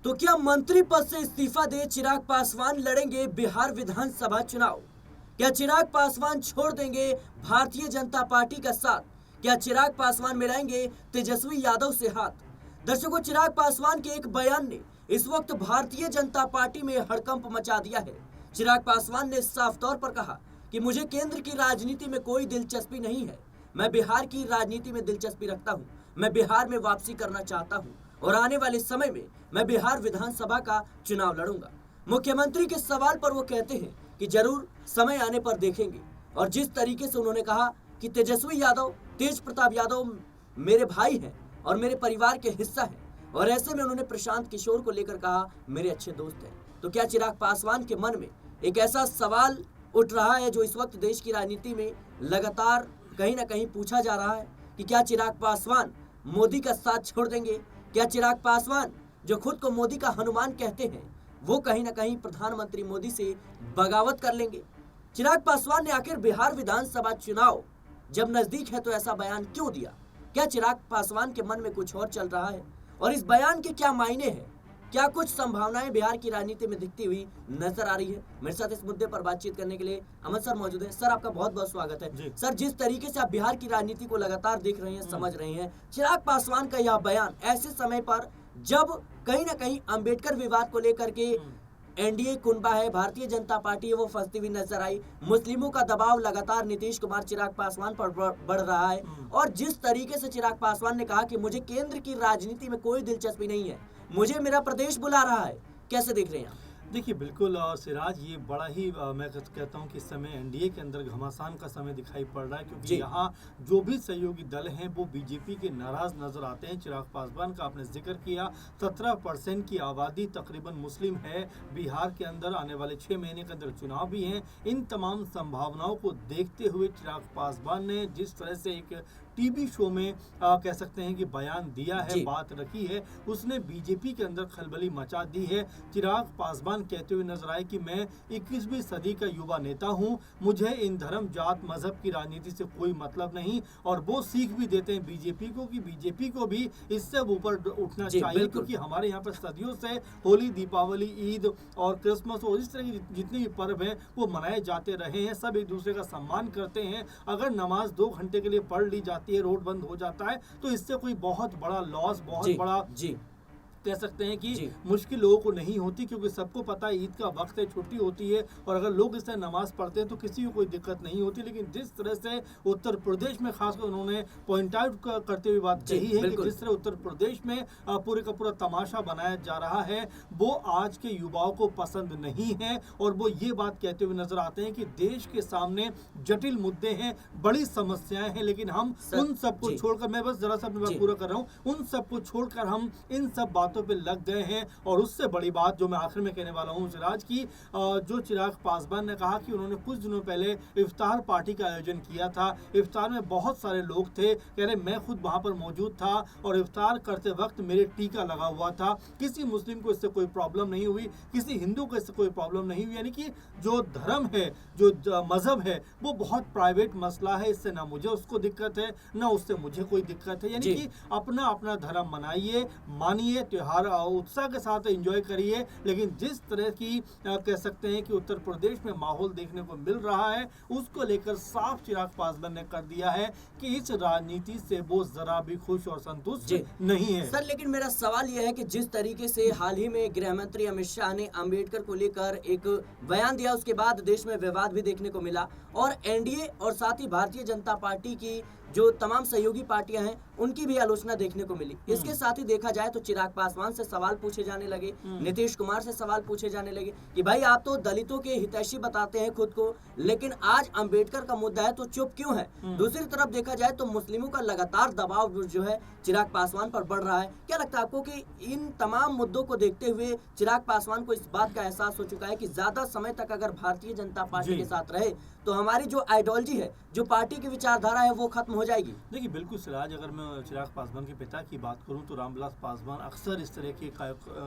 तो क्या मंत्री पद से इस्तीफा दे चिराग पासवान लड़ेंगे बिहार विधानसभा चुनाव? क्या चिराग पासवान छोड़ देंगे भारतीय जनता पार्टी का साथ? क्या चिराग पासवान मिलाएंगे तेजस्वी यादव से हाथ? दर्शकों, चिराग पासवान के एक बयान ने इस वक्त भारतीय जनता पार्टी में हड़कंप मचा दिया है। चिराग पासवान ने साफ तौर पर कहा कि मुझे केंद्र की राजनीति में कोई दिलचस्पी नहीं है, मैं बिहार की राजनीति में दिलचस्पी रखता हूं। मैं बिहार में वापसी करना चाहता हूं और आने वाले समय में मैं बिहार विधानसभा का चुनाव लड़ूंगा। मुख्यमंत्री के सवाल पर वो कहते हैं कि जरूर समय आने पर देखेंगे। और जिस तरीके से उन्होंने कहा कि तेजस्वी यादव, तेज प्रताप यादव मेरे भाई हैं और मेरे परिवार के हिस्सा हैं, और ऐसे में उन्होंने प्रशांत किशोर को लेकर कहा मेरे अच्छे दोस्त हैं। तो क्या चिराग पासवान के मन में एक ऐसा सवाल उठ रहा है जो इस वक्त देश की राजनीति में लगातार कहीं ना कहीं पूछा जा रहा है कि क्या चिराग पासवान मोदी का साथ छोड़ देंगे? क्या चिराग पासवान, जो खुद को मोदी का हनुमान कहते हैं, वो कहीं ना कहीं प्रधानमंत्री मोदी से बगावत कर लेंगे? चिराग पासवान ने आखिर बिहार विधानसभा चुनाव जब नजदीक है तो ऐसा बयान क्यों दिया? क्या चिराग पासवान के मन में कुछ और चल रहा है और इस बयान के क्या मायने हैं? क्या कुछ संभावनाएं बिहार की राजनीति में दिखती हुई नजर आ रही है? मेरे साथ इस मुद्दे पर बातचीत करने के लिए अमन सर मौजूद हैं। सर, आपका बहुत बहुत स्वागत है। सर, जिस तरीके से आप बिहार की राजनीति को लगातार देख रहे हैं, समझ रहे हैं, चिराग पासवान का यह बयान ऐसे समय पर जब कहीं ना कहीं अंबेडकर विवाद को लेकर के एनडीए कुनबा है, भारतीय जनता पार्टी है, वो फंसती हुई नजर आई। मुस्लिमों का दबाव लगातार नीतीश कुमार, चिराग पासवान पर बढ़ रहा है। और जिस तरीके से चिराग पासवान ने कहा कि मुझे केंद्र की राजनीति में कोई दिलचस्पी नहीं है, मुझे मेरा प्रदेश बुला रहा है, कैसे देख रहे हैं आप? देखिए, बिल्कुल सिराज, ये बड़ा ही मैं कहता हूँ कि इस समय एनडीए के अंदर घमासान का समय दिखाई पड़ रहा है, क्योंकि यहाँ जो भी सहयोगी दल हैं वो बीजेपी के नाराज नजर आते हैं। चिराग पासवान का आपने जिक्र किया, 17% की आबादी तकरीबन मुस्लिम है बिहार के अंदर। आने वाले 6 महीने के अंदर चुनाव भी हैं। इन तमाम संभावनाओं को देखते हुए चिराग पासवान ने जिस तरह से एक टीवी शो में कह सकते हैं कि बयान दिया है, बात रखी है, उसने बीजेपी के अंदर खलबली मचा दी है। चिराग पासवान कहते हुए नजर आए कि मैं 21वीं सदी का युवा नेता हूं, मुझे इन धर्म, जात, मजहब की राजनीति से कोई मतलब नहीं। और वो सीख भी देते हैं बीजेपी को कि बीजेपी को भी इससे ऊपर उठना चाहिए, क्योंकि हमारे यहाँ पर सदियों से होली, दीपावली, ईद और क्रिसमस और इस तरह की जितने भी पर्व हैं वो मनाए जाते रहे हैं। सब एक दूसरे का सम्मान करते हैं। अगर नमाज 2 घंटे के लिए पढ़ ली जाती है, रोड बंद हो जाता है, तो इससे कोई बहुत बड़ा लॉस, बहुत बड़ा कह सकते हैं कि मुश्किल लोगों को नहीं होती, क्योंकि सबको पता है ईद का वक्त है, छुट्टी होती है, और अगर लोग इससे नमाज पढ़ते हैं तो किसी को कोई दिक्कत नहीं होती। लेकिन जिस तरह से उत्तर प्रदेश में खासकर उन्होंने पॉइंट आउट करते हुए बात कही है कि जिस तरह उत्तर प्रदेश में पूरे का पूरा तमाशा बनाया जा रहा है, वो आज के युवाओं को पसंद नहीं है। और वो ये बात कहते हुए नजर आते हैं कि देश के सामने जटिल मुद्दे हैं, बड़ी समस्याएं हैं, लेकिन हम उन सबको छोड़कर, मैं बस जरा सा अपनी बात पूरा कर रहा हूँ, उन सबको छोड़कर हम इन सब बातों पे लग गए हैं। और उससे बड़ी बात जो मैं आखिर में कहने वाला हूं सिराज की, जो चिराग पासवान ने कहा कि उन्होंने कुछ दिनों पहले इफ्तार पार्टी का आयोजन किया था। इफ्तार में बहुत सारे लोग थे, कह रहे मैं खुद वहां पर मौजूद था और इफ्तार करते वक्त मेरे टीका लगा हुआ था। किसी मुस्लिम को इससे कोई प्रॉब्लम नहीं हुई, किसी हिंदू को इससे कोई प्रॉब्लम नहीं हुई। यानी कि जो धर्म है, जो मजहब है, वो बहुत प्राइवेट मसला है, इससे ना मुझे उसको दिक्कत है, ना उससे मुझे कोई दिक्कत है। यानी कि अपना अपना धर्म मनाइए, मानिए, त्योहार उत्साह के साथ एंजॉय करिए। लेकिन जिस तरह की कह सकते हैं कि उत्तर प्रदेश में माहौल देखने को मिल रहा है, उसको लेकर साफ चिराग पासवान ने कर दिया है कि इस राजनीति से वो जरा भी खुश और संतुष्ट नहीं है। सर, लेकिन मेरा सवाल यह है कि जिस तरीके से हाल ही में गृह मंत्री अमित शाह ने अंबेडकर को लेकर एक बयान दिया, उसके बाद देश में विवाद भी देखने को मिला, और एनडीए और साथ ही भारतीय जनता पार्टी की जो तमाम सहयोगी पार्टियां हैं उनकी भी आलोचना देखने को मिली। इसके साथ ही देखा जाए तो चिराग पासवान से सवाल पूछे जाने लगे, नीतीश कुमार से सवाल पूछे जाने लगे कि भाई आप तो दलितों के हितैषी बताते हैं खुद को, लेकिन आज अंबेडकर का मुद्दा है तो चुप क्यों है? दूसरी तरफ देखा जाए तो मुस्लिमों का लगातार दबाव जो है चिराग पासवान पर बढ़ रहा है। क्या लगता है आपको कि इन तमाम मुद्दों को देखते हुए चिराग पासवान को इस बात का एहसास हो चुका है कि ज्यादा समय तक अगर भारतीय जनता पार्टी के साथ रहे तो हमारी जो आइडियोलॉजी है, जो पार्टी की विचारधारा है, वो खत्म हो जाएगी? देखिए, बिल्कुल सिराज, अगर मैं चिराग पासवान के पिता की बात करूं तो रामविलास पासवान अक्सर इस तरह के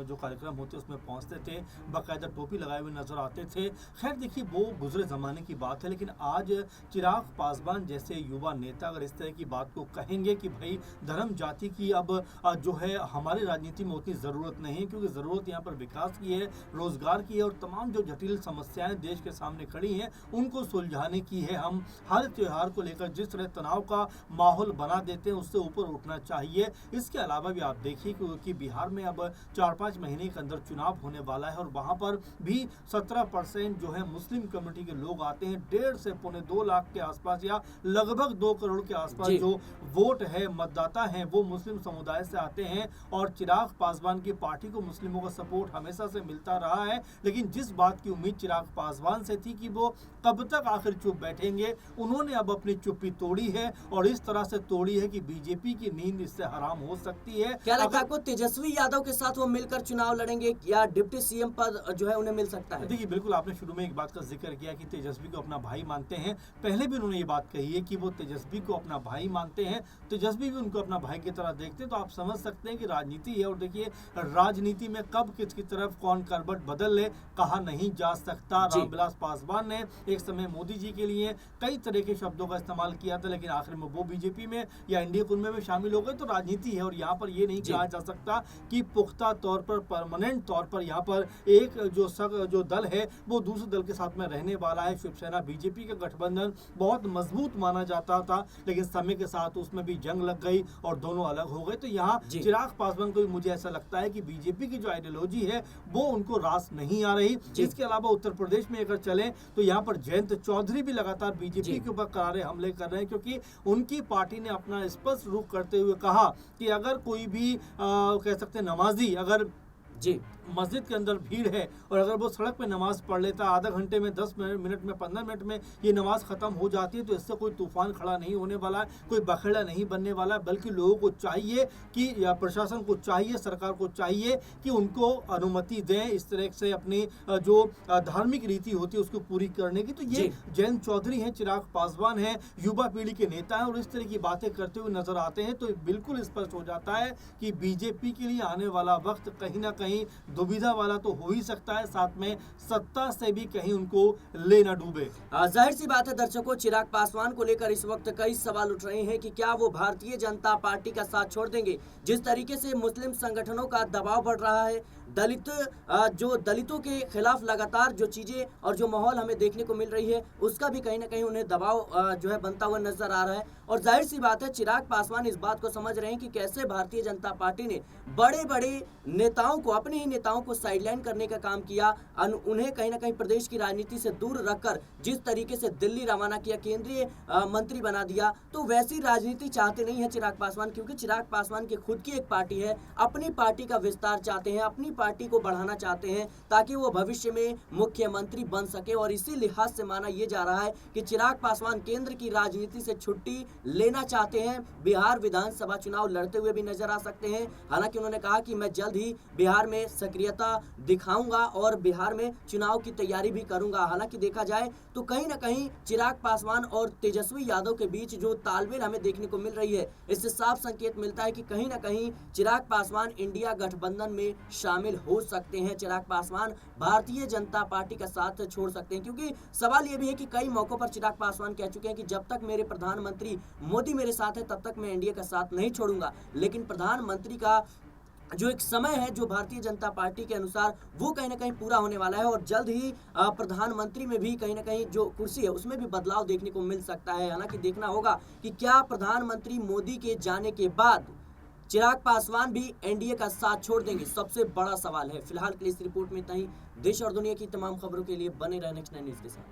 जो कार्यक्रम होते उसमें पहुंचते थे, बाकायदा टोपी लगाए हुए नजर आते थे। खैर देखिए वो गुजरे ज़माने की बात है, लेकिन आज चिराग पासवान जैसे युवा नेता अगर इस तरह की बात को कहेंगे कि भाई धर्म जाति की अब जो है हमारी राजनीति में उतनी ज़रूरत नहीं है, क्योंकि ज़रूरत यहाँ पर विकास की है, रोज़गार की है और तमाम जो जटिल समस्याएं देश के सामने खड़ी हैं उनको सुलझाने की है। हम हर त्यौहार को लेकर जिस तरह तनाव का माहौल बना देते हैं उससे ऊपर उठना चाहिए। इसके अलावा भी आप देखिए कि बिहार में अब 4-5 महीने के अंदर चुनाव होने वाला है और वहाँ पर भी 17% जो है मुस्लिम कम्युनिटी के लोग आते हैं। 1.5 से पौने 2 लाख के आसपास या लगभग 2 करोड़ के आसपास जो वोट है, मतदाता हैं, वो मुस्लिम समुदाय से आते हैं और चिराग पासवान की पार्टी को मुस्लिमों का सपोर्ट हमेशा से मिलता रहा है। लेकिन जिस बात की उम्मीद चिराग पासवान से थी कि वो कब तक आखिर चुप बैठेंगे, उन्होंने अब अपनी चुप्पी तोड़ी है और इस तरह से तोड़ी है कि बीजेपी की नींद इससे हराम हो सकती है। क्या लगता है आपको तेजस्वी यादव के साथ वो मिलकर चुनाव लड़ेंगे या डिप्टी सीएम पद जो है उन्हें मिल सकता है? देखिए बिल्कुल आपने शुरू में एक बात का जिक्र किया कि तेजस्वी को अपना भाई मानते हैं। पहले भी उन्होंने ये बात कही है कि वो तेजस्वी को अपना भाई मानते हैं, तेजस्वी भी उनको अपना भाई की तरह देखते हैं। तो आप समझ सकते हैं कि राजनीति है और देखिए राजनीति में कब किसकी तरफ कौन करवट बदल ले कहा नहीं जा सकता। रामविलास पासवान ने एक समय मोदी जी के लिए कई तरह के शब्दों का इस्तेमाल किया था, लेकिन आखिर में वो बीजेपी में या इंडिया कुनबे में शामिल हो गए। तो राजनीति है और यहाँ पर ये नहीं कहा जा सकता कि पुख्ता तौर पर परमानेंट तौर पर यहाँ पर एक जो दल है वो दूसरे दल के साथ में रहने वाला है। शिवसेना बीजेपी का गठबंधन बहुत मजबूत माना जाता था, लेकिन समय के साथ उसमें भी जंग लग गई और दोनों अलग हो गए। तो यहाँ चिराग पासवान को भी मुझे ऐसा लगता है कि बीजेपी की जो आइडियोलॉजी है वो उनको रास नहीं आ रही। इसके अलावा उत्तर प्रदेश में अगर चलें तो यहाँ पर जयंत चौधरी भी लगातार बीजेपी के ऊपर करारे हमले कर रहे हैं, क्योंकि उनकी पार्टी ने अपना स्पष्ट रुख करते हुए कहा कि अगर कोई भी कह सकते हैं नमाजी अगर मस्जिद के अंदर भीड़ है और अगर वो सड़क पे नमाज पढ़ लेता आधा घंटे में, 10 मिनट में, 15 मिनट में ये नमाज खत्म हो जाती है, तो इससे कोई तूफान खड़ा नहीं होने वाला है, कोई बखेड़ा नहीं बनने वाला है। बल्कि लोगों को चाहिए कि या प्रशासन को चाहिए, सरकार को चाहिए कि उनको अनुमति दें इस तरह से अपनी जो धार्मिक रीति होती है उसको पूरी करने की। तो ये जयंत चौधरी हैं, चिराग पासवान हैं, युवा पीढ़ी के नेता हैं और इस तरह की बातें करते हुए नजर आते हैं। तो बिल्कुल स्पष्ट हो जाता है कि बीजेपी के लिए आने वाला वक्त कहीं ना कहीं दुविधा वाला तो हो ही सकता है, साथ में सत्ता से भी कहीं उनको ले ना डूबे। जाहिर सी बात है दर्शकों, चिराग पासवान को लेकर इस वक्त कई सवाल उठ रहे हैं कि क्या वो भारतीय जनता पार्टी का साथ छोड़ देंगे। जिस तरीके से मुस्लिम संगठनों का दबाव बढ़ रहा है, दलितों के खिलाफ लगातार जो चीजें और जो माहौल हमें देखने को मिल रही है उसका भी कहीं ना कहीं उन्हें दबाव जो है बनता हुआ नजर आ रहा है। और जाहिर सी बात है चिराग पासवान इस बात को समझ रहे हैं कि कैसे भारतीय जनता पार्टी ने बड़े बड़े नेताओं को, अपने ही नेताओं को साइडलाइन करने का काम किया, उन्हें कहीं ना कहीं प्रदेश की राजनीति से दूर रखकर जिस तरीके से दिल्ली रवाना किया, केंद्रीय मंत्री बना दिया। तो वैसी राजनीति चाहते नहीं है चिराग पासवान, क्योंकि चिराग पासवान की खुद की एक पार्टी है, अपनी पार्टी का विस्तार चाहते हैं, अपनी पार्टी को बढ़ाना चाहते हैं ताकि वो भविष्य में मुख्यमंत्री बन सके। और इसी लिहाज से माना यह जा रहा है कि चिराग पासवान केंद्र की राजनीति से छुट्टी लेना चाहते हैं, बिहार विधानसभा चुनाव लड़ते हुए भी नजर आ सकते हैं। हालांकि उन्होंने कहा कि मैं जल्द ही बिहार में सक्रियता दिखाऊंगा और बिहार में चुनाव की तैयारी भी करूंगा। हालांकि देखा जाए तो कहीं ना कहीं चिराग पासवान और तेजस्वी यादव के बीच जो तालमेल हमें देखने को मिल रही है, इससे साफ संकेत मिलता है कि कहीं ना कहीं चिराग पासवान इंडिया गठबंधन में शामिल हो सकते हैं। चिराग पासवान भारतीय जनता पार्टी का साथ छोड़ सकते हैं, क्योंकि सवाल यह भी है कि कई मौकों पर चिराग पासवान कह चुके हैं कि जब तक मेरे प्रधानमंत्री मोदी मेरे साथ है तब तक मैं एनडीए का साथ नहीं छोड़ूंगा। लेकिन प्रधानमंत्री का जो एक समय है जो भारतीय जनता पार्टी के अनुसार वो कहीं ना कहीं पूरा होने वाला है और जल्द ही प्रधानमंत्री में भी कहीं ना कहीं जो कुर्सी है उसमें भी बदलाव देखने को मिल सकता है। हालांकि देखना होगा कि क्या प्रधानमंत्री मोदी के जाने के बाद चिराग पासवान भी एनडीए का साथ छोड़ देंगे, सबसे बड़ा सवाल है। फिलहाल के लिए इस रिपोर्ट में इतना ही। देश और दुनिया की तमाम खबरों के लिए बने रहें नेक्स्ट 9 न्यूज़ के साथ।